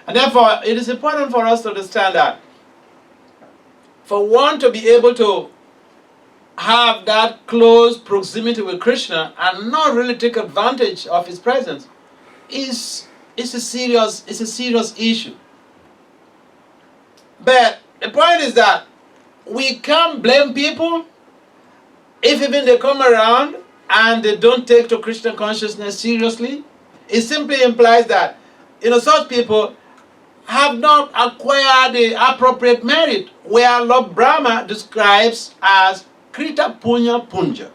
And therefore, it is important for us to understand that for one to be able to have that close proximity with Krishna and not really take advantage of his presence is a serious issue. But the point is that we can't blame people if even they come around and they don't take to Krishna consciousness seriously. It simply implies that such people have not acquired the appropriate merit, where Lord Brahma describes as Krita Punya Punja.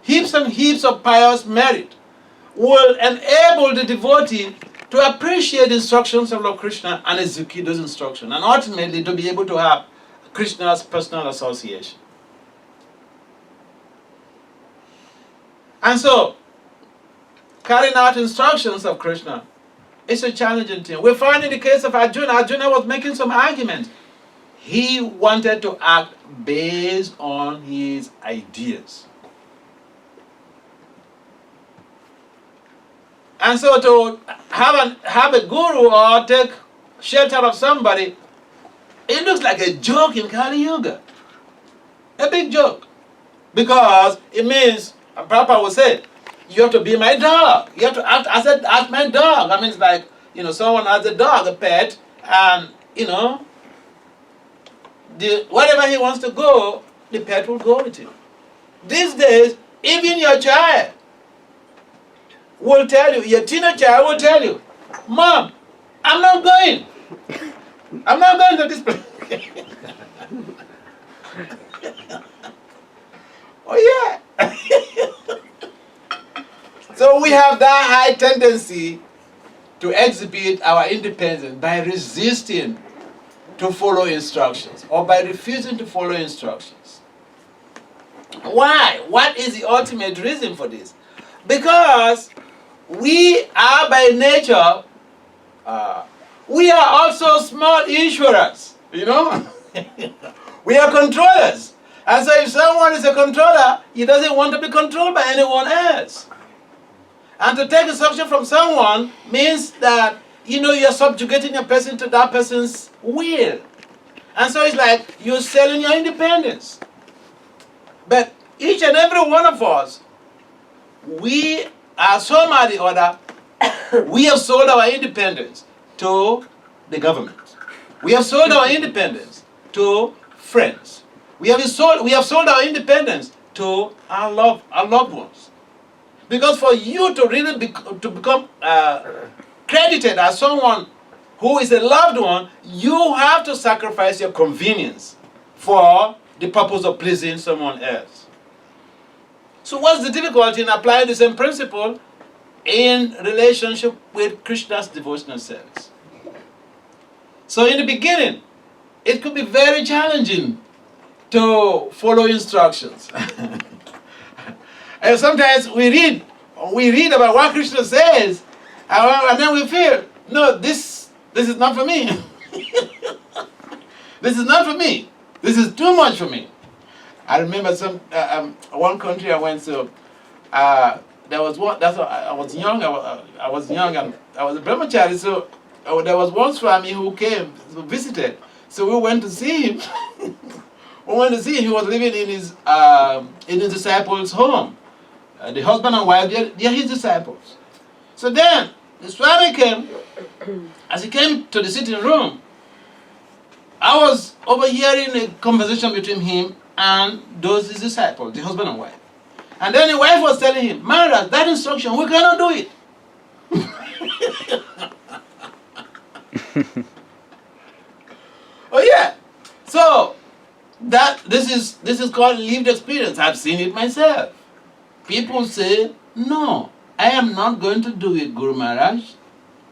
Heaps and heaps of pious merit will enable the devotee to appreciate the instructions of Lord Krishna and execute those instructions, and ultimately to be able to have Krishna's personal association. And so, carrying out instructions of Krishna is a challenging thing. We find in the case of Arjuna, Arjuna was making some arguments. He wanted to act based on his ideas. And so to have a guru or take shelter of somebody, it looks like a joke in Kali Yuga. A big joke. Because it means, Prabhupada would say, you have to be my dog. You have to act as my dog. I mean, it's like, someone has a dog, a pet, and, wherever he wants to go, the pet will go with him. These days, even your child will tell you, your teenage child will tell you, Mom, I'm not going. I'm not going to this place. Oh, yeah. So we have that high tendency to exhibit our independence by resisting to follow instructions or by refusing to follow instructions. Why? What is the ultimate reason for this? Because we are by nature, we are also small insurers, We are controllers. And so if someone is a controller, he doesn't want to be controlled by anyone else. And to take instruction from someone means that, you're subjugating a person to that person's will. And so it's like you're selling your independence. But each and every one of us, we are somehow or the other, we have sold our independence to the government. We have sold our independence to friends. We have sold our independence to our loved ones. Because for you to really become credited as someone who is a loved one, you have to sacrifice your convenience for the purpose of pleasing someone else. So what's the difficulty in applying the same principle in relationship with Krishna's devotional service? So in the beginning, it could be very challenging to follow instructions. And sometimes we read about what Krishna says, and then we feel, no, this is not for me. This is not for me. This is too much for me. I remember one country I went to. There was one. I was young. I was young, and I was a brahmachari. So there was one Swami who came, who visited. So we went to see him. We went to see him. He was living in his disciples' home. The husband and wife, they are his disciples. So then the Swami came. As he came to the sitting room, I was overhearing a conversation between him and those his disciples, the husband and wife. And then the wife was telling him, Maharaj, that instruction, we cannot do it. Oh yeah. So this is called lived experience. I've seen it myself. People say, no, I am not going to do it, Guru Maharaj.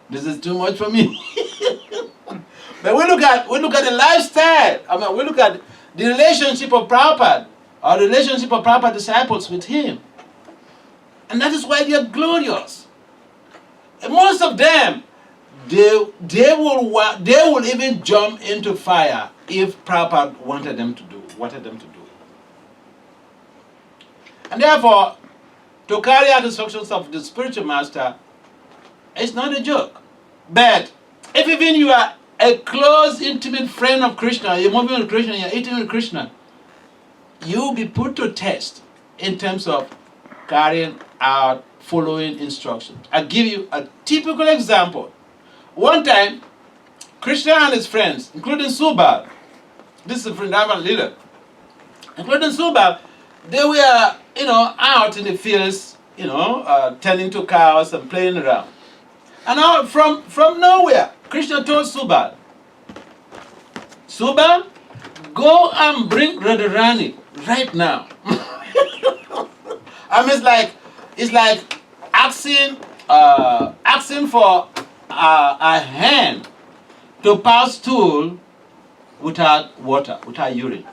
This is too much for me. But we look at the lifestyle. I mean, we look at the relationship of Prabhupada, or the relationship of Prabhupada disciples with him. And that is why they are glorious. And most of them, they will even jump into fire if Prabhupada wanted them to do it. And therefore, to carry out the instructions of the spiritual master, it's not a joke. But If even you are a close, intimate friend of Krishna, you're moving with Krishna, you're eating with Krishna, you'll be put to test in terms of carrying out, following instructions. I'll give you a typical example. One time, Krishna and his friends, including Subhie, this is a Vrindavan leader, including Subhie, they were, out in the fields, tending to cows and playing around. And now, from nowhere, Krishna told Subhie, Subhie, go and bring Radharani right now. I mean, it's like asking for a hen to pass stool without water, without urine.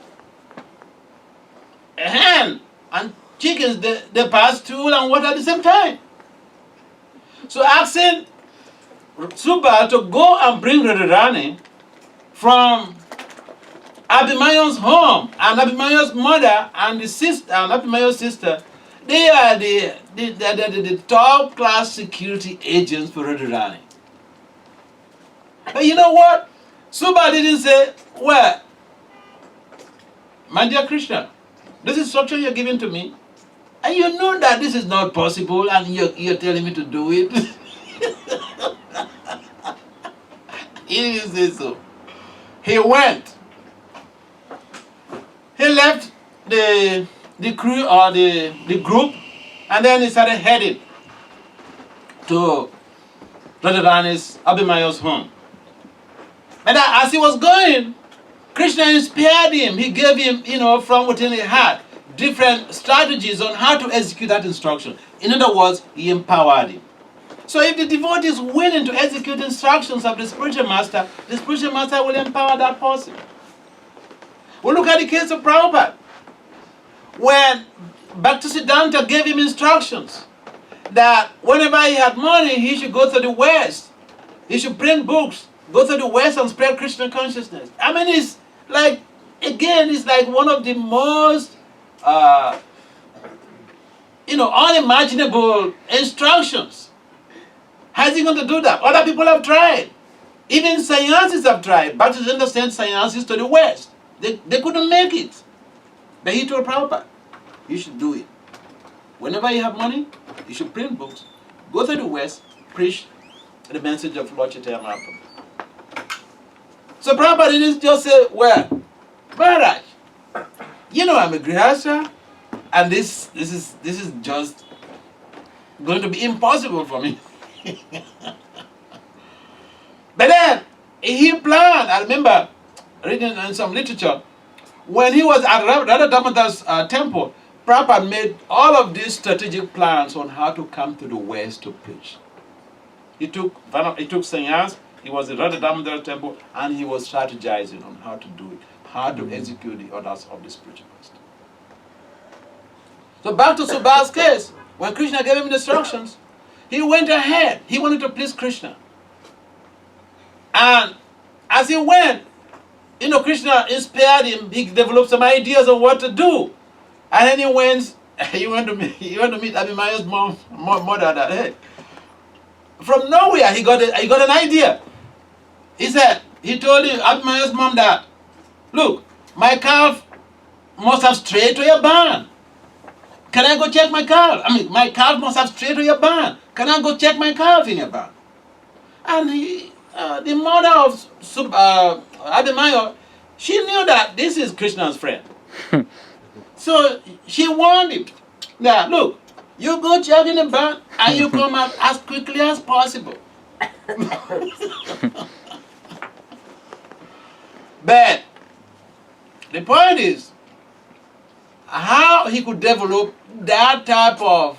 A hen and chickens, they pass stool and water at the same time. So asking Subhie to go and bring Radharani from Abhimanyo's home, and Abhimanyo's mother and the sister, and Abhimanyo's sister, they are the top class security agents for Radharani. But you know what? Subhie didn't say, well, my dear Krishna, this instruction you're giving to me, and you know that this is not possible, and you're telling me to do it. He didn't say so. He went. He left the crew or the group, and then he started heading to Radharani's Abhimanyo's home. And as he was going, Krishna inspired him. He gave him, from within his heart, different strategies on how to execute that instruction. In other words, he empowered him. So if the devotee is willing to execute instructions of the spiritual master will empower that person. We look at the case of Prabhupada. When Bhaktisiddhanta gave him instructions that whenever he had money, he should go to the West. He should print books, go to the West and spread Krishna consciousness. I mean, it's like one of the most, unimaginable instructions. How's he going to do that? Other people have tried. Even scientists have tried. Bhaktisiddhanta sent scientists to the West. They couldn't make it. But he told Prabhupada, you should do it. Whenever you have money, you should print books, go to the West, preach the message of Lord Chaitanya Mahaprabhu. So Prabhupada didn't just say, well, Maharaj, I'm a grihastha, and this is just going to be impossible for me. But then he planned. I remember reading in some literature, when he was at Radha Damodar's temple, Prabhupada made all of these strategic plans on how to come to the West to preach. He took sannyas, he was at Radha Damodar's temple, and he was strategizing on how to do it, how to execute the orders of the spiritual master. So back to Subhie's case, when Krishna gave him the instructions, he went ahead. He wanted to please Krishna. And as he went, Krishna inspired him. He developed some ideas on what to do. And then he went to meet Abhimanyo's mother that day. From nowhere, he got an idea. He told Abhimanyo's mom that, look, my calf must have strayed to your barn. Can I go check my calf? My calf must have strayed to your barn. Can I go check my calf in your barn? And the mother of Abhimanyo, she knew that this is Krishna's friend. So she warned him that, look, you go check in the barn and you come out as quickly as possible. But the point is, how he could develop that type of,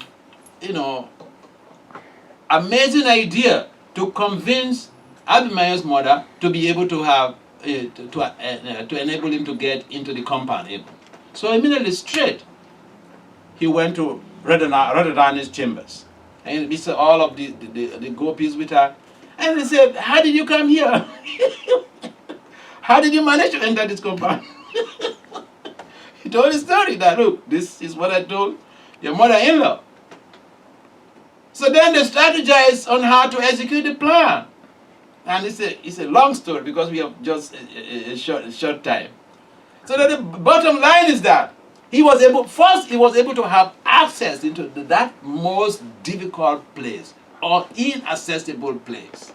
amazing idea to convince Abhimanyo's mother to be able to have, to enable him to get into the compound. So immediately straight, he went to Radharani's chambers. And he saw all of the gopis with her. And he said, how did you come here? How did you manage to enter this compound? He told his story that, look, this is what I told your mother-in-law. So then they strategized on how to execute the plan. And it's a long story because we have just a short time. So that the bottom line is that he was able to have access into that most difficult place or inaccessible place.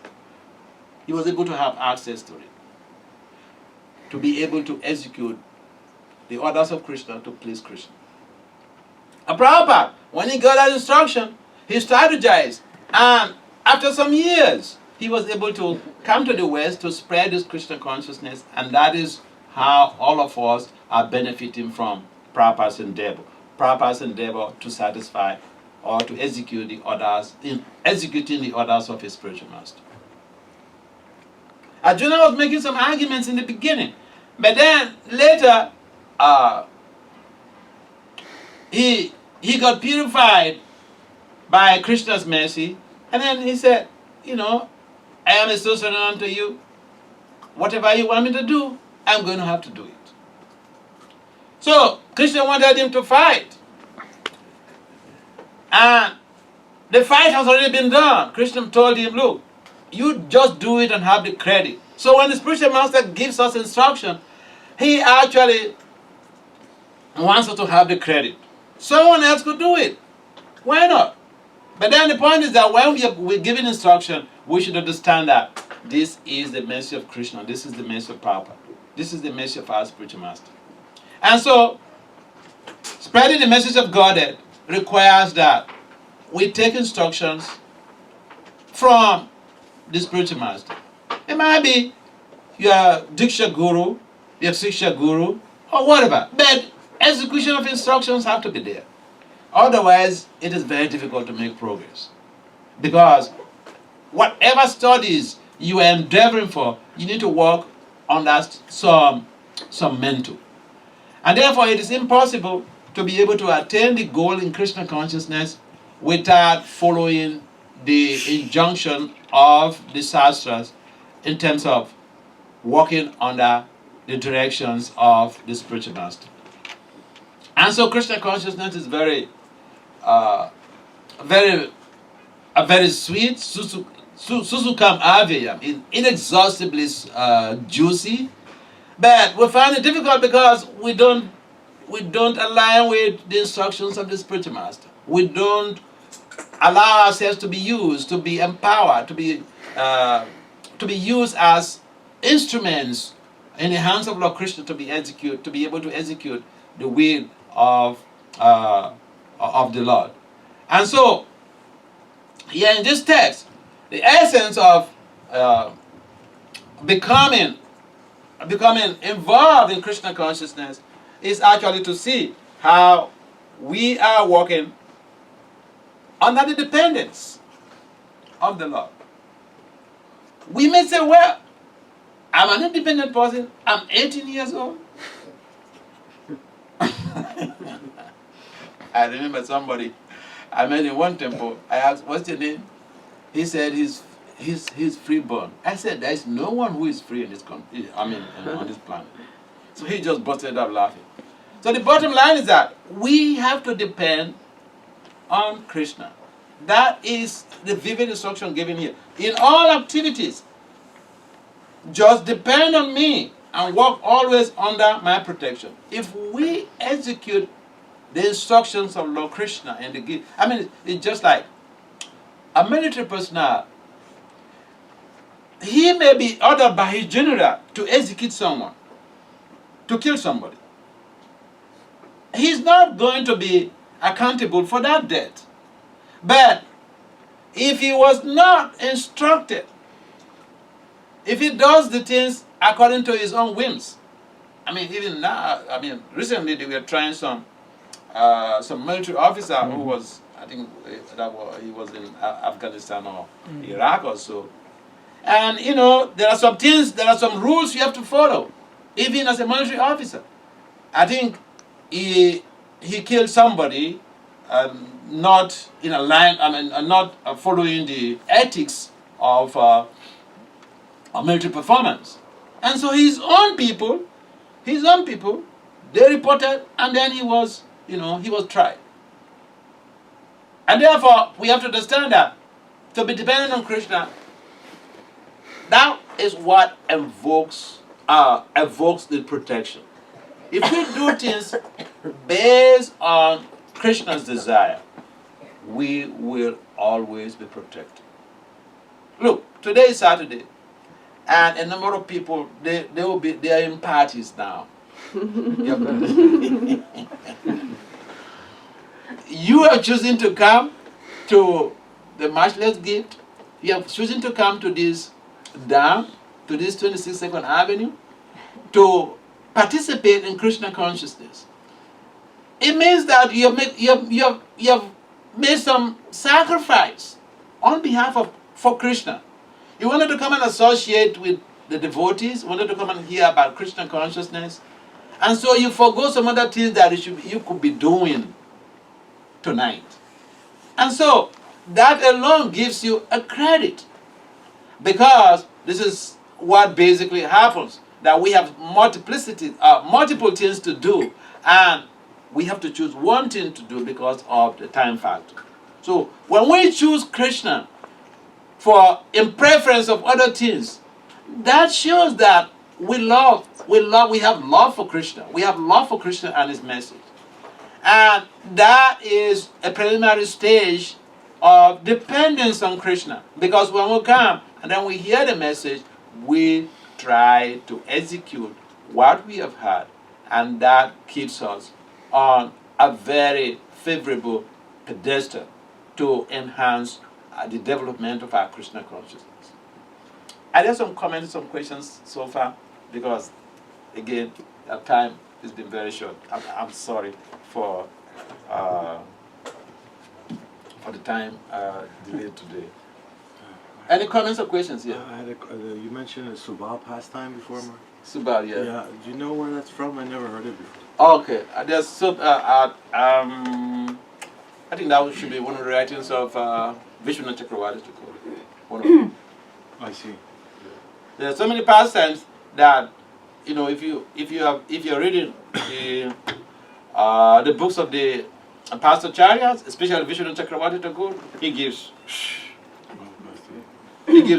He was able to have access to it, to be able to execute the orders of Krishna to please Krishna. And Prabhupada, when he got that instruction, he strategized, and after some years, he was able to come to the West to spread this Krishna consciousness, and that is how all of us are benefiting from Prabhupada's endeavor. Prabhupada's endeavor to satisfy or to execute the orders, in executing the orders of his spiritual master. Arjuna was making some arguments in the beginning, but then later he got purified by Krishna's mercy, and then he said, I am associated unto you. Whatever you want me to do, I'm going to have to do it. So Krishna wanted him to fight. And the fight has already been done. Krishna told him, look, you just do it and have the credit. So when the spiritual master gives us instruction, he actually wants us to have the credit. Someone else could do it. Why not? But then the point is that when we're given instruction, we should understand that this is the mercy of Krishna. This is the mercy of Prabhupada. This is the mercy of our spiritual master. And so, spreading the message of Godhead requires that we take instructions from the spiritual master. It might be your Diksha Guru, your Siksha Guru, or whatever. But execution of instructions have to be there. Otherwise, it is very difficult to make progress. Because whatever studies you are endeavoring for, you need to work on that some mental. And therefore, it is impossible to be able to attain the goal in Krishna consciousness without following the injunction of the Shastras in terms of working under the directions of the spiritual master. And so Krishna consciousness is very sweet, susukam aveyam, inexhaustibly juicy, but we find it difficult because we don't align with the instructions of the spiritual master. We don't allow ourselves to be used, to be empowered, to be used as instruments in the hands of Lord Krishna to be able to execute the will of the Lord. And so, here in this text, the essence of becoming involved in Krishna consciousness is actually to see how we are working under the dependence of the Lord. We may say, well, I'm an independent person, I'm 18 years old. I remember somebody I met in one temple. I asked, what's your name? He said he's freeborn. I said, there is no one who is free in this country, on this planet. So he just busted up laughing. So the bottom line is that we have to depend on Krishna. That is the vivid instruction given here. In all activities, just depend on me and work always under my protection. If we execute the instructions of Lord Krishna and the gift, it's just like a military personnel. He may be ordered by his general to execute someone, to kill somebody. He's not going to be accountable for that death. But if he was not instructed, if he does the things according to his own whims, even now, recently they were trying some military officer who was, he was in Afghanistan or Iraq or so. And there are some things, there are some rules you have to follow, even as a military officer. I think he killed somebody not in a line, not following the ethics of military performance. And so his own people, they reported, and then he was tried. And therefore, we have to understand that to be dependent on Krishna, that is what evokes the protection. If we do things based on Krishna's desire, we will always be protected. Look, today is Saturday, and a number of people they are in parties now. You are choosing to come to the Matchless Gift. You are choosing to come to this dam, to this 26th Avenue, to participate in Krishna consciousness. It means that you have made some sacrifice on behalf of for Krishna. You wanted to come and associate with the devotees, wanted to come and hear about Krishna consciousness, and so you forgo some other things that you could be doing tonight. And so that alone gives you a credit, because this is what basically happens, that we have multiple things to do, and we have to choose one thing to do because of the time factor. So when we choose Krishna in preference of other things, that shows that we have love for Krishna. We have love for Krishna and his message. And that is a preliminary stage of dependence on Krishna. Because when we come and then we hear the message, we try to execute what we have heard. And that keeps us on a very favorable pedestal to enhance the development of our Krishna consciousness. Are there some comments, some questions so far? Because, again, our time has been very short. I'm sorry for the time delayed today. Any comments or questions here? You mentioned a Subhie pastime before, Mark? Subhie, yeah. Yeah. Do you know where that's from? I never heard it before. Okay. There's I think that should be one of the writings of Vishnu Chakravarti. One of them. I see. There are so many pastimes that, you know, if you're reading the books of the Pastor Charyas, especially Vishnu Chakravarti Thakur, he gives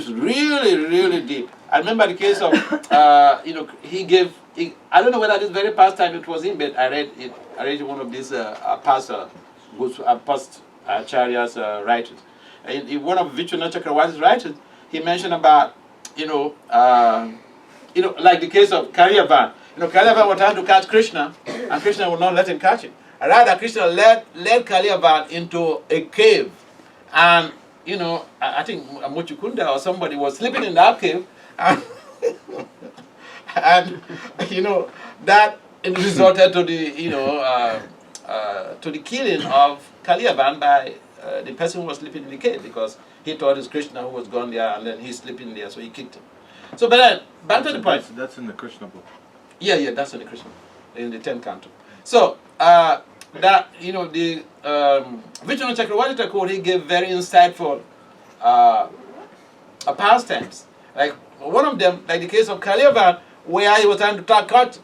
really, really deep. I remember the case of I don't know whether this very pastime it was in, but I read one of these Pastor Charya's writings. In one of Vishnu Chakravarti's writings, he mentioned about like the case of Kalyavan. Kalyavan was trying to catch Krishna, and Krishna would not let him catch him. Rather, Krishna led Kalyavan into a cave, and I think Muchukunda or somebody was sleeping in that cave, and that resulted to the killing of Kalyavan by the person who was sleeping in the cave, because he thought it's Krishna who was gone there, and then he's sleeping there, so he kicked him. So, but then back to the point. That's in the Krishna book. Yeah, that's in the Krishna, in the 10th canto. So the Vishnu Chakravarti Thakur, he gave very insightful pastimes. Like one of them, like the case of Kalyavan, where he was trying to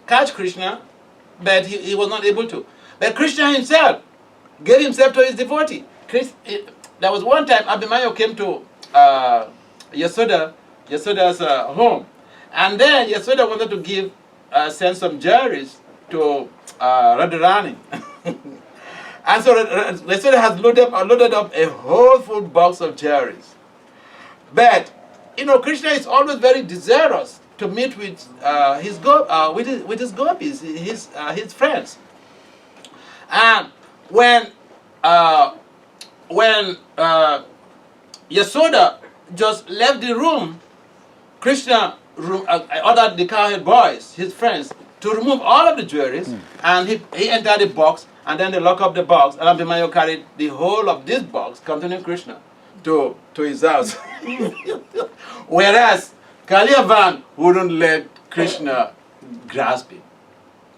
catch Krishna, but he was not able to. But Krishna himself gave himself to his devotee. There was one time Abhimanyu came to Yasoda's home, and then Yasoda wanted to send some jewelries to Radharani. And so Yasoda has loaded up a whole full box of jewelries. But Krishna is always very desirous to meet with his gopis, his friends. And when Yasoda just left the room, Krishna ordered the cowherd boys, his friends, to remove all of the jewelries, and he entered the box, and then they lock up the box, and Abhimanyu carried the whole of this box containing Krishna to his house. Whereas Kalyavan wouldn't let Krishna grasp him,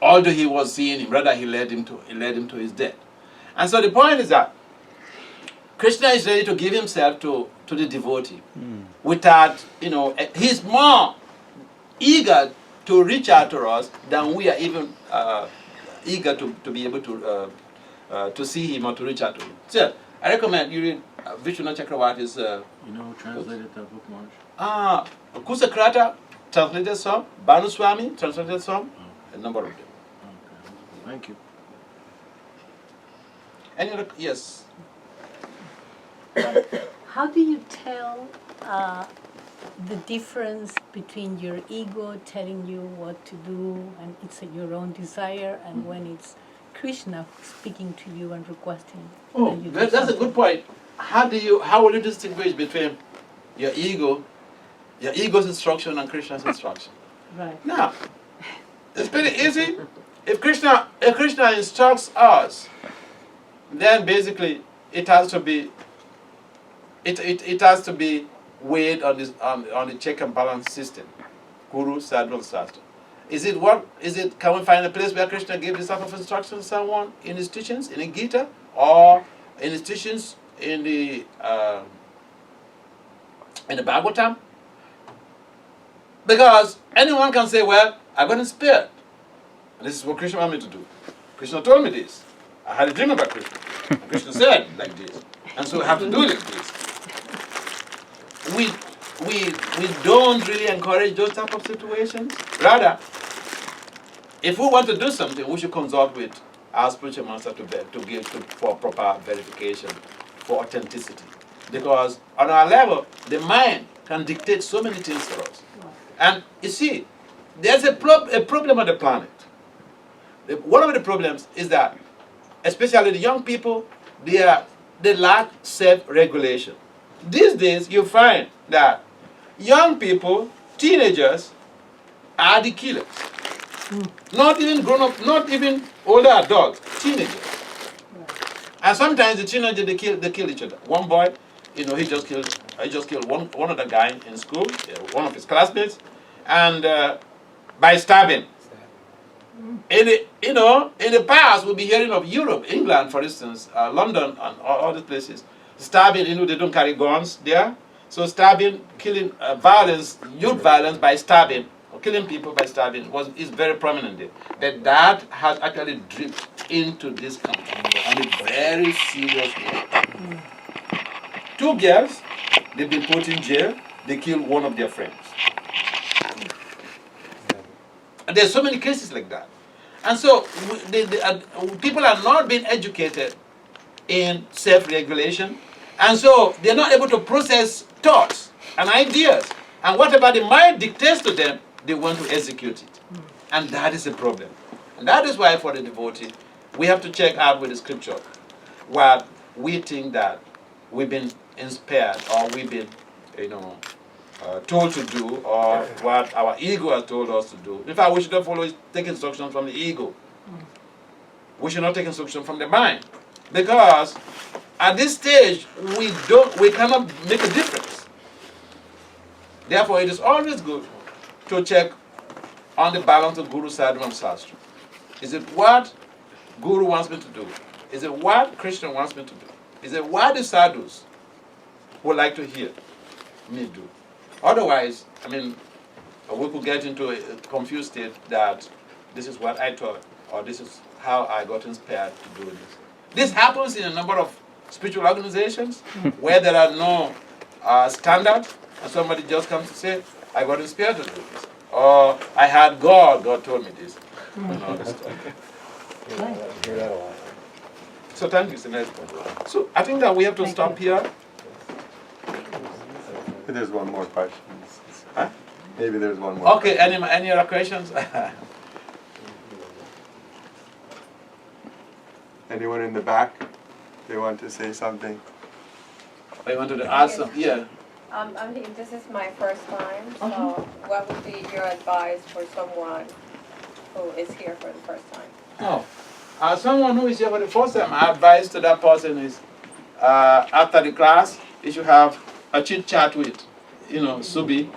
although he was seeing him. Rather, he led him to his death. And so the point is that Krishna is ready to give himself to the devotee. Without, he's more eager to reach out to us than we are even eager to be able to see him or to reach out to him. So I recommend you read Vishnu Chakravarti's. Who translated that book, Marsh? Kusakrata translated some, Banu Swami translated some, a number of them. Okay. Thank you. Any other, yes. How do you tell the difference between your ego telling you what to do and it's your own desire, and when it's Krishna speaking to you and requesting Oh, that you do that's a something? good point. How will you distinguish between your ego's instruction and Krishna's instruction? Right. Now, it's pretty easy. If Krishna instructs us, then basically it has to be weighed on the check and balance system. Guru, Sadhu, Shastra. Can we find a place where Krishna gave this type of instruction to someone in his teachings, in the Gita, or in his teachings in the Bhagavatam? Because anyone can say, well, I got inspired. And this is what Krishna wanted me to do. Krishna told me this. I had a dream about Krishna. And Krishna said like this. And so I have to do it like this. We don't really encourage those type of situations. Rather, if we want to do something, we should consult with our spiritual master for proper verification, for authenticity. Because on our level, the mind can dictate so many things to us. And you see, there's a problem on the planet. One of the problems is that, especially the young people, they lack self-regulation. These days, you find that young people, teenagers, are the killers. Not even grown-up, not even older adults, teenagers. And sometimes the teenagers, they kill each other. One boy, he just killed one other guy in school, one of his classmates, and by stabbing. In the past, we'll be hearing of Europe, England, for instance, London, and all these places. Stabbing, they don't carry guns there. So stabbing, killing, violence, youth violence by stabbing, or killing people by stabbing is very prominent there. But that has actually dripped into this country in a very serious way. 2 girls, they've been put in jail. They killed one of their friends. And there's so many cases like that. And so people are not being educated in self-regulation. And so they're not able to process thoughts and ideas. And whatever the mind dictates to them, they want to execute it. And that is a problem. And that is why for the devotee, we have to check out with the scripture what we think that we've been inspired or we've been, told to do, or what our ego has told us to do. In fact, we should not take instructions from the ego. We should not take instruction from the mind. Because at this stage, we cannot make a difference. Therefore, it is always good to check on the balance of Guru, Sadhu, and Shastra. Is it what Guru wants me to do? Is it what Krishna wants me to do? Is it what the sadhus would like to hear me do? Otherwise, we could get into a confused state that this is what I taught, or this is how I got inspired to do this. This happens in a number of spiritual organizations where there are no standards, and somebody just comes to say, I got inspired to do this. Or I had God told me this. And all this stuff. Hear that a lot. So thank you, Sinead. So I think that we have to stop here. There's one more question. Huh? Maybe there's one more. Okay, any other questions? Anyone in the back? They want to say something? I wanted to ask some, yeah. This is my first time, so what would be your advice for someone who is here for the first time? Someone who is here for the first time, my advice to that person is, after the class, you should have a chit chat with, Subhie.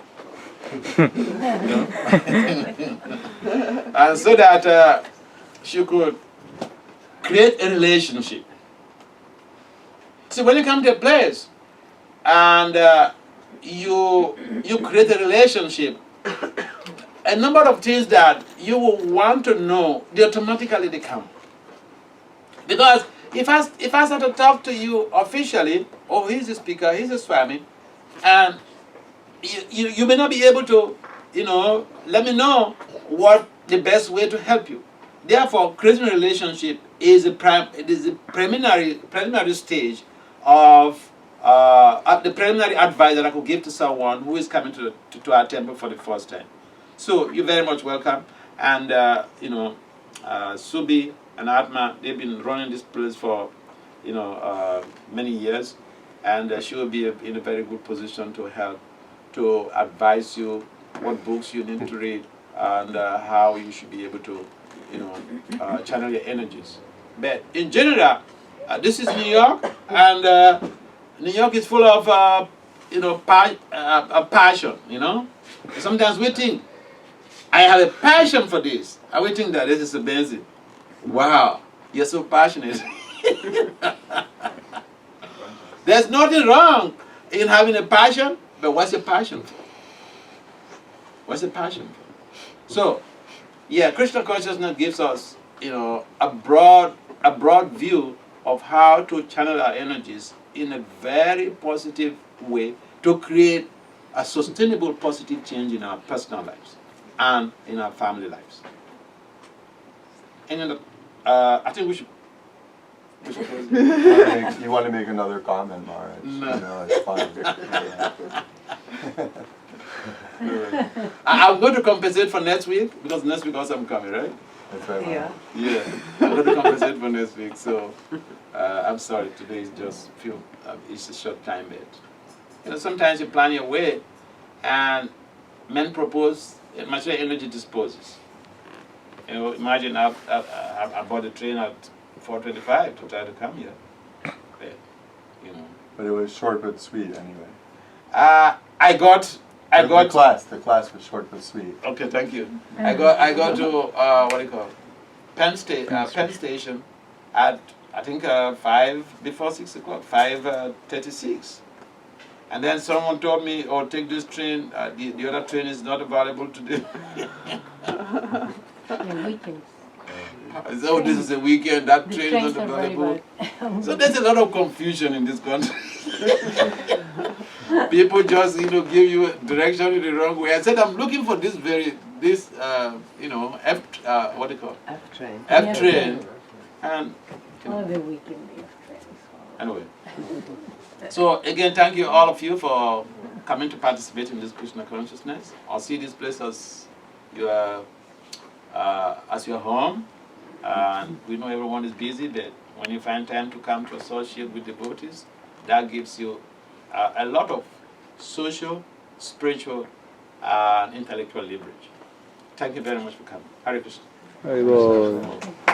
And so that she could create a relationship. See, when you come to a place and you create a relationship, a number of things that you will want to know, they automatically come. Because if I start to talk to you officially, oh, he's a speaker, he's a Swami, and you may not be able to, let me know what the best way to help you. Therefore, creating a relationship is a preliminary stage of the preliminary advice that I could give to someone who is coming to our temple for the first time. So you're very much welcome. And Subhie and Atma, they've been running this place for many years, and she will be in a very good position to help, to advise you what books you need to read and how you should be able to channel your energies. But in general, this is New York, and New York is full of passion. Sometimes we think, I have a passion for this, and we think that this is amazing. Wow, you're so passionate. There's nothing wrong in having a passion, but what's your passion for? What's the passion for? So, yeah, Krishna consciousness gives us, a broad view of how to channel our energies in a very positive way to create a sustainable positive change in our personal lives and in our family lives. And I think we should close it. You want to make another comment, Mara? No. It's fine. I'm going to compensate for next week, because next week also I'm coming, right? That's right, Mara. Yeah, I'm going to compensate for next week. So I'm sorry, today is just it's a short time yet. Sometimes you plan your way, and men propose, material energy disposes. Imagine I bought a train at 4:25 to try to come here. But it was short but sweet anyway. The class was short but sweet. Okay, thank you. I got to what do you call it? Penn Station at I think 5:36, and then someone told me, "Oh, take this train. The other train is not available today." The weekends. So this is a weekend. That The train is trains not are very available. bad. So there's a lot of confusion in this country. People just give you direction in the wrong way. I said I'm looking for this what do you call it? F train. F train, and Oh, the weekend they have trains. anyway. So again, thank you all of you for coming to participate in this Krishna consciousness. I'll see this place as your home. And we know everyone is busy, but when you find time to come to associate with devotees, that gives you a lot of social, spiritual, and intellectual leverage. Thank you very much for coming. Hare Krishna. Hare Krishna.